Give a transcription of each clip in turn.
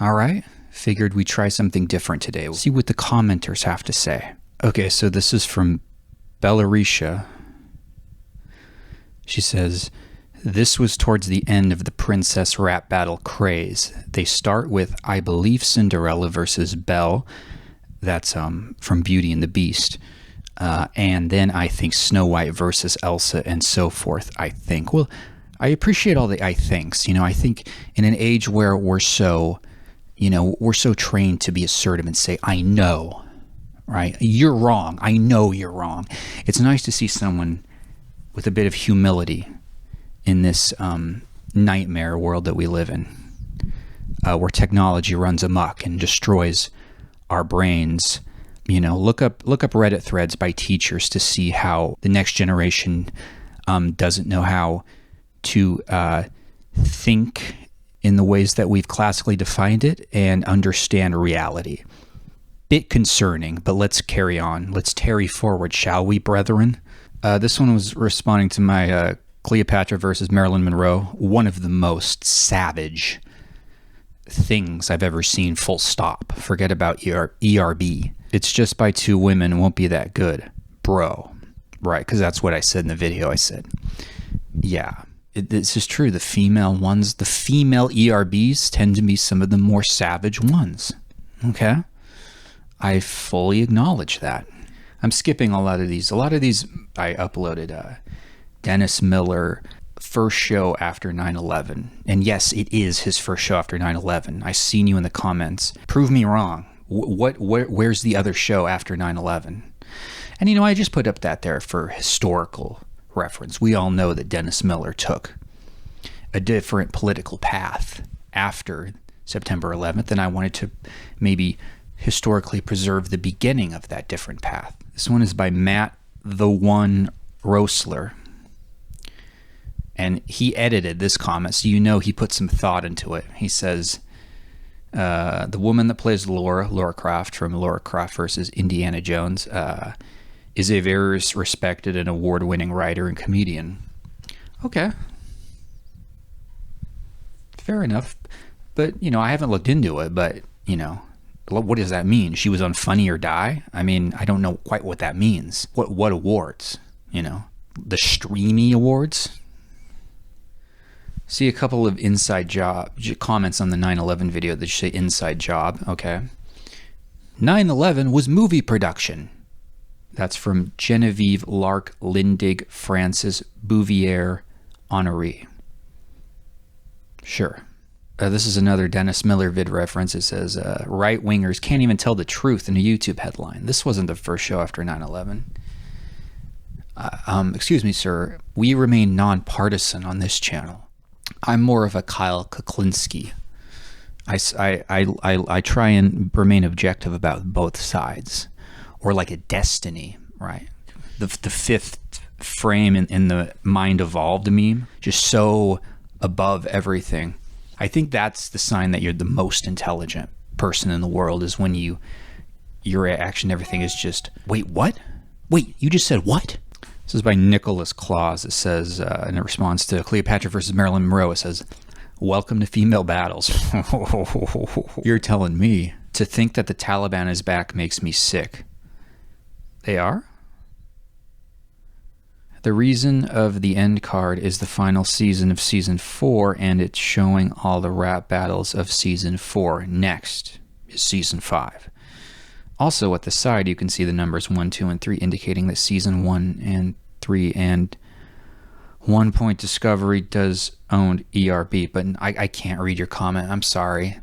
All right, figured we'd try something different today. We'll see what the commenters have to say. Okay, so this is from Belarisha. She says, this was towards the end of the princess rap battle craze. They start with, I believe, Cinderella versus Belle. That's from Beauty and the Beast. And then I think Snow White versus Elsa and so forth, I think. Well, I appreciate all the I thinks. You know, I think in an age where we're so trained to be assertive and say, I know, right? You're wrong. I know you're wrong. It's nice to see someone with a bit of humility in this nightmare world that we live in, where technology runs amok and destroys our brains. You know, look up Reddit threads by teachers to see how the next generation doesn't know how to think in the ways that we've classically defined it and understand reality. Bit concerning, but let's carry on. Let's tarry forward, shall we, brethren? This one was responding to my Cleopatra versus Marilyn Monroe, one of the most savage things I've ever seen, full stop. Forget about ERB. It's just by two women, won't be that good. Bro. Right, because that's what I said in the video. I said, yeah, this is true. The female ones, the female ERBs tend to be some of the more savage ones. Okay? I fully acknowledge that. I'm skipping a lot of these. A lot of these I uploaded Dennis Miller first show after 9/11. And yes, it is his first show after 9/11. I've seen you in the comments. Prove me wrong. Where's the other show after 9/11? And you know, I just put up that there for historical reference. We all know that Dennis Miller took a different political path after September 11th, and I wanted to maybe historically preserve the beginning of that different path. This one is by Matt the One Roessler. And he edited this comment, so you know he put some thought into it. He says, the woman that plays Laura Croft from Laura Croft versus Indiana Jones, is a very respected and award-winning writer and comedian. Okay. Fair enough. But, you know, I haven't looked into it, but, you know, what does that mean? She was on Funny or Die? I mean, I don't know quite what that means. What awards? You know, the Streamy Awards? See a couple of inside job comments on the 9/11 video that say inside job. Okay. 9/11 was movie production. That's from Genevieve Lark Lindig Francis Bouvier Honoré. Sure. This is another Dennis Miller vid reference. It says, right-wingers can't even tell the truth in a YouTube headline. This wasn't the first show after 9/11. Excuse me, sir. We remain nonpartisan on this channel. I'm more of a Kyle Kuklinski. I try and remain objective about both sides. Or like a Destiny, right? The fifth frame in the Mind Evolved meme, just so above everything. I think that's the sign that you're the most intelligent person in the world, is when your reaction, everything is just, wait, what? Wait, you just said what? This is by Nicholas Claus. It says, in response to Cleopatra versus Marilyn Monroe, it says, welcome to female battles. You're telling me. To think that the Taliban is back makes me sick. They are? The reason of the end card is the final season of Season 4, and it's showing all the rap battles of Season 4. Next is Season 5. Also, at the side, you can see the numbers 1, 2, and 3, indicating that Season 1 and 3 and 1 Point Discovery does own ERB, but I can't read your comment. I'm sorry.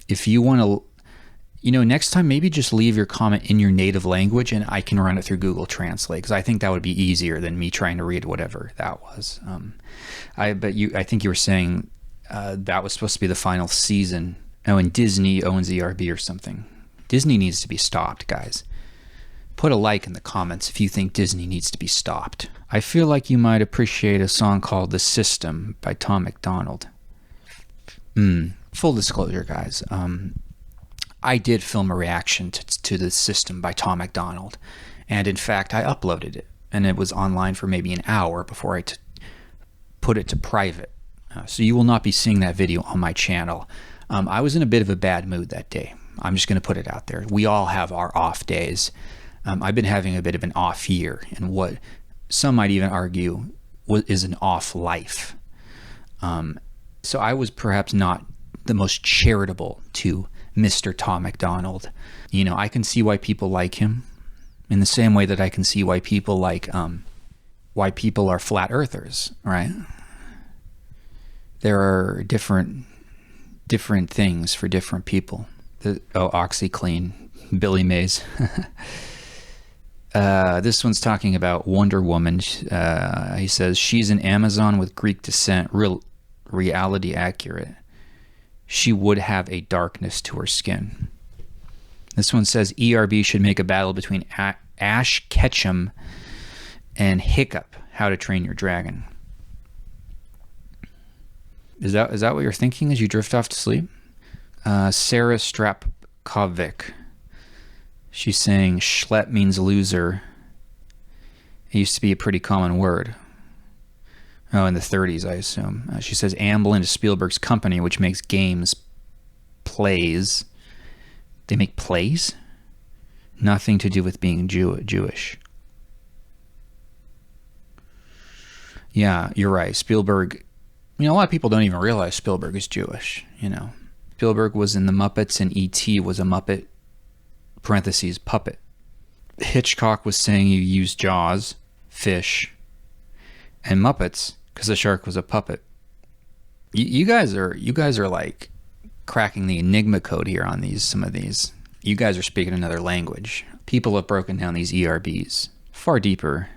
If you want to... You know, next time, maybe just leave your comment in your native language and I can run it through Google Translate, because I think that would be easier than me trying to read whatever that was. I think you were saying that was supposed to be the final season. Oh, and Disney owns ERB or something. Disney needs to be stopped, guys. Put a like in the comments if you think Disney needs to be stopped. I feel like you might appreciate a song called The System by Tom MacDonald. Full disclosure, guys. I did film a reaction to The System by Tom MacDonald, and in fact I uploaded it, and it was online for maybe an hour before I put it to private. So you will not be seeing that video on my channel. I was in a bit of a bad mood that day. I'm just going to put it out there. We all have our off days. I've been having a bit of an off year, and what some might even argue is an off life. So I was perhaps not the most charitable to Mr. Tom McDonald. You know, I can see why people like him in the same way that I can see why people why people are flat earthers, right? There are different things for different people. OxyClean, Billy Mays. This one's talking about Wonder Woman. He says, she's an Amazon with Greek descent, reality accurate. She would have a darkness to her skin. This one says, ERB should make a battle between Ash Ketchum and Hiccup, How to Train Your Dragon. Is that what you're thinking as you drift off to sleep? Sarah Strapkovic. She's saying schlep means loser. It used to be a pretty common word. Oh, in the 30s, I assume. She says Amblin is Spielberg's company, which makes games, plays. They make plays? Nothing to do with being Jewish. Yeah, you're right. Spielberg, you know, a lot of people don't even realize Spielberg is Jewish, you know. Spielberg was in the Muppets and E.T. was a Muppet, parentheses, puppet. Hitchcock was saying you use Jaws, fish, and Muppets because the shark was a puppet. You guys are like cracking the enigma code here on some of these. You guys are speaking another language. People have broken down these ERBs far deeper.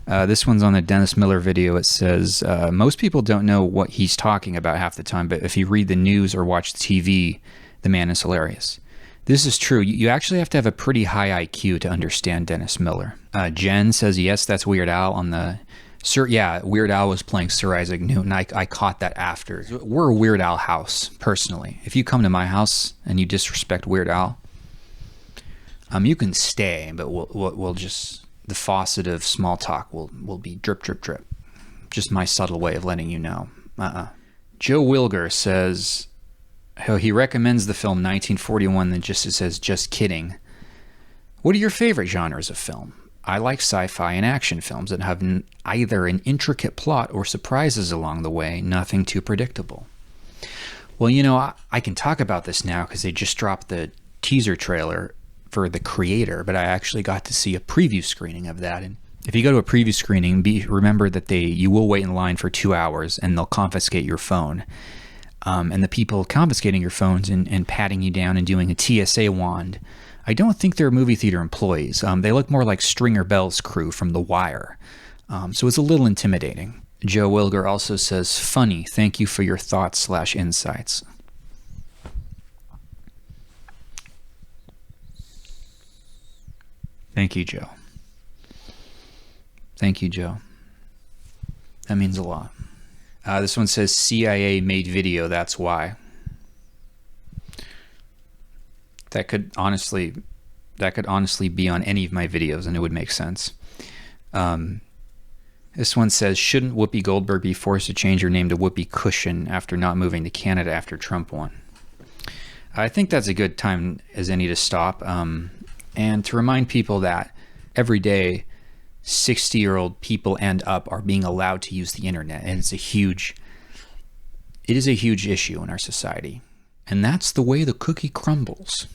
This one's on the Dennis Miller video. It says, most people don't know what he's talking about half the time, but if you read the news or watch TV, the man is hilarious. This is true. You actually have to have a pretty high IQ to understand Dennis Miller. Jen says, yes, that's Weird Al on the... Yeah, Weird Al was playing Sir Isaac Newton. I caught that after. We're a Weird Al house, personally. If you come to my house and you disrespect Weird Al, you can stay, but we'll just... The faucet of small talk will be drip, drip, drip. Just my subtle way of letting you know. Joe Wilger says he recommends the film 1941, then just says, just kidding. What are your favorite genres of film? I like sci-fi and action films that have either an intricate plot or surprises along the way, nothing too predictable. Well, you know, I can talk about this now because they just dropped the teaser trailer for The Creator, but I actually got to see a preview screening of that. And if you go to a preview screening, remember that you will wait in line for 2 hours and they'll confiscate your phone. And the people confiscating your phones and patting you down and doing a TSA wand, I don't think they're movie theater employees. They look more like Stringer Bell's crew from The Wire. So it's a little intimidating. Joe Wilger also says, funny, thank you for your thoughts/insights. Thank you, Joe. Thank you, Joe. That means a lot. This one says CIA made video, that's why. That could honestly be on any of my videos and it would make sense. This one says, shouldn't Whoopi Goldberg be forced to change her name to Whoopi Cushion after not moving to Canada after Trump won? I think that's a good time as any to stop. And to remind people that every day 60-year-old people and up are being allowed to use the internet, and it is a huge issue in our society. And that's the way the cookie crumbles.